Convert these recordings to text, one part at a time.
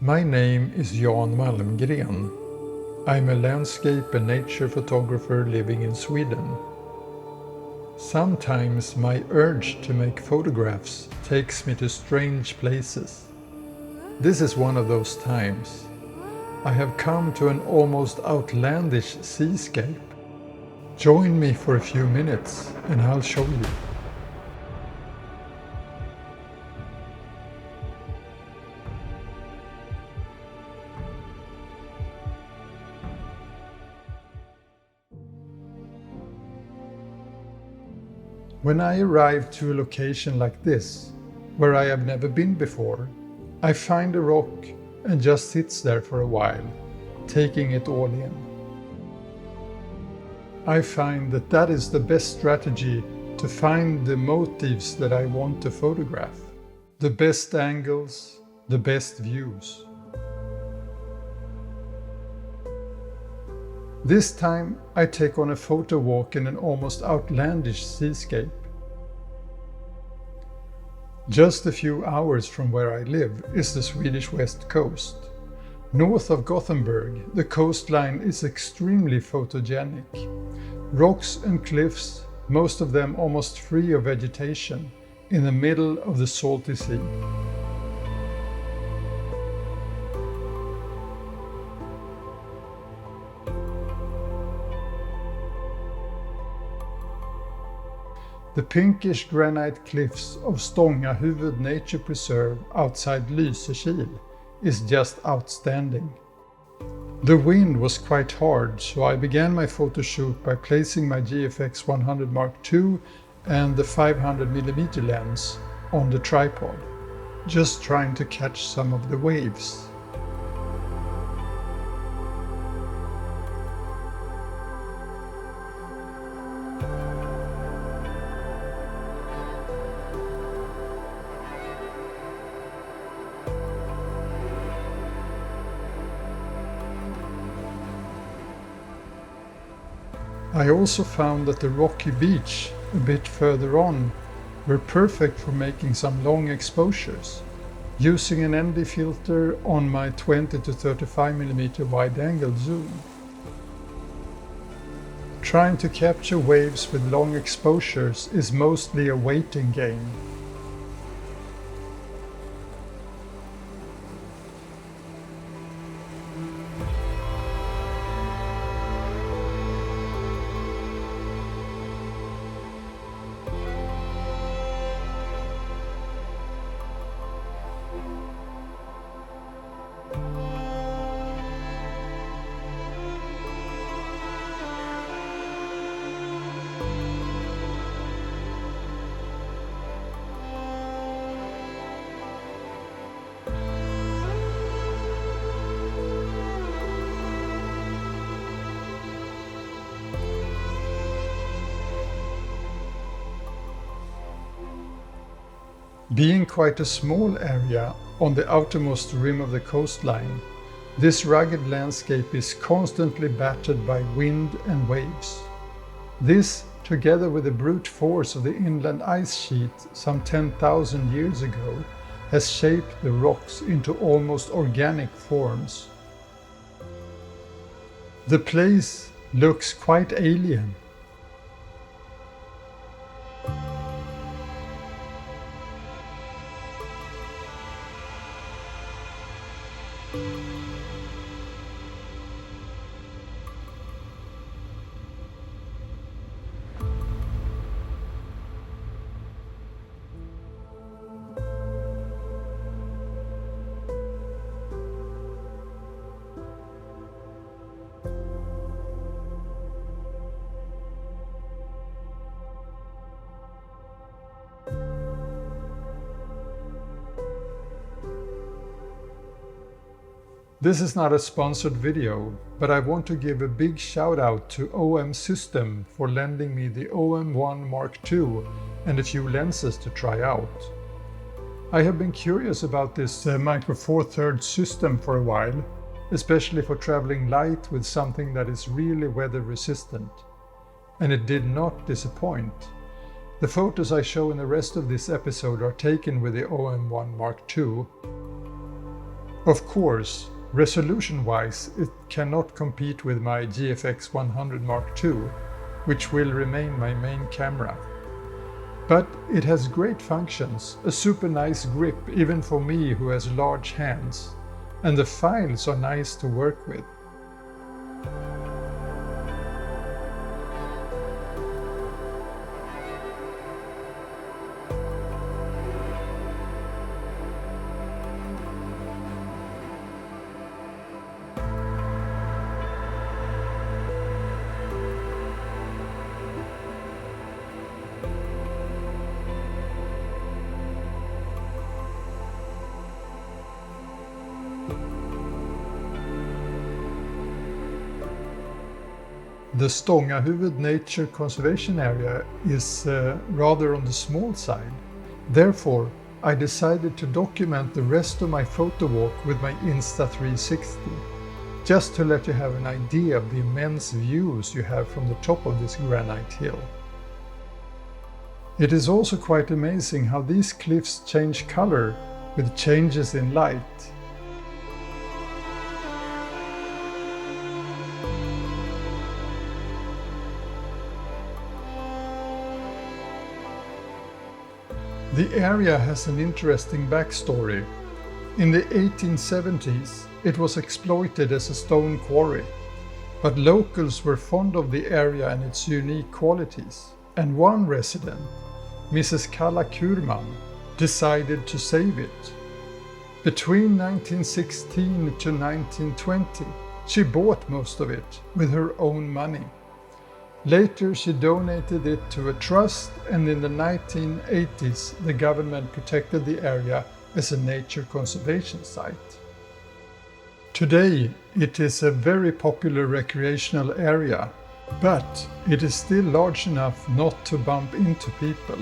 My name is Jan Malmgren. I'm a landscape and nature photographer living in Sweden. Sometimes my urge to make photographs takes me to strange places. This is one of those times. I have come to an almost outlandish seascape. Join me for a few minutes and I'll show you. When I arrive to a location like this, where I have never been before, I find a rock and just sits there for a while, taking it all in. I find that is the best strategy to find the motifs that I want to photograph, the best angles, the best views. This time I take on a photo walk in an almost outlandish seascape. Just a few hours from where I live is the Swedish west coast. North of Gothenburg, the coastline is extremely photogenic. Rocks and cliffs, most of them almost free of vegetation, in the middle of the salty sea. The pinkish granite cliffs of Stångahuvud Nature Preserve outside Lysekil is just outstanding. The wind was quite hard, so I began my photo shoot by placing my GFX100II and the 500mm lens on the tripod, just trying to catch some of the waves. I also found that the rocky beach a bit further on were perfect for making some long exposures, using an ND filter on my 20 to 35mm wide-angle zoom. Trying to capture waves with long exposures is mostly a waiting game. Being quite a small area on the outermost rim of the coastline, this rugged landscape is constantly battered by wind and waves. This, together with the brute force of the inland ice sheet some 10,000 years ago, has shaped the rocks into almost organic forms. The place looks quite alien. This is not a sponsored video, but I want to give a big shout out to OM System for lending me the OM-1 MKII and a few lenses to try out. I have been curious about this Micro Four Thirds system for a while, especially for traveling light with something that is really weather resistant. And it did not disappoint. The photos I show in the rest of this episode are taken with the OM-1 MKII. Of course, resolution-wise, it cannot compete with my GFX100II, which will remain my main camera. But it has great functions, a super nice grip even for me who has large hands, and the files are nice to work with. The Stångahuvud Nature Conservation Area is rather on the small side. Therefore, I decided to document the rest of my photo walk with my Insta360, just to let you have an idea of the immense views you have from the top of this granite hill. It is also quite amazing how these cliffs change color with changes in light. The area has an interesting backstory. In the 1870s, it was exploited as a stone quarry, but locals were fond of the area and its unique qualities, and one resident, Mrs. Kalla Kurman, decided to save it. Between 1916 to 1920, she bought most of it with her own money. Later she donated it to a trust, and in the 1980s the government protected the area as a nature conservation site. Today it is a very popular recreational area, but it is still large enough not to bump into people.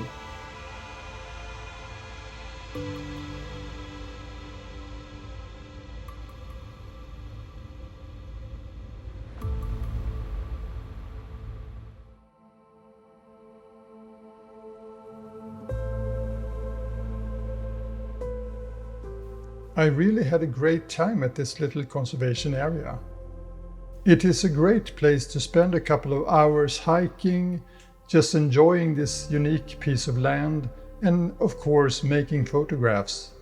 I really had a great time at this little conservation area. It is a great place to spend a couple of hours hiking, just enjoying this unique piece of land, and of course making photographs.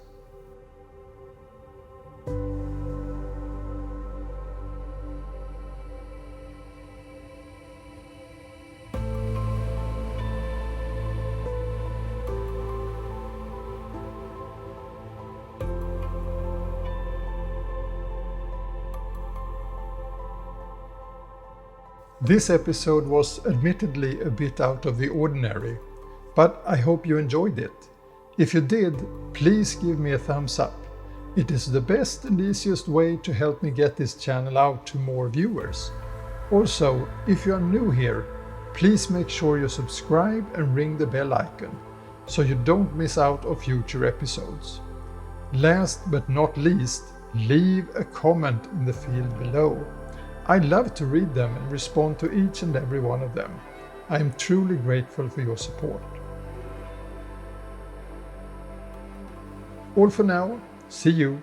This episode was admittedly a bit out of the ordinary, but I hope you enjoyed it. If you did, please give me a thumbs up. It is the best and easiest way to help me get this channel out to more viewers. Also, if you are new here, please make sure you subscribe and ring the bell icon, so you don't miss out on future episodes. Last but not least, leave a comment in the field below. I love to read them and respond to each and every one of them. I am truly grateful for your support. All for now, see you.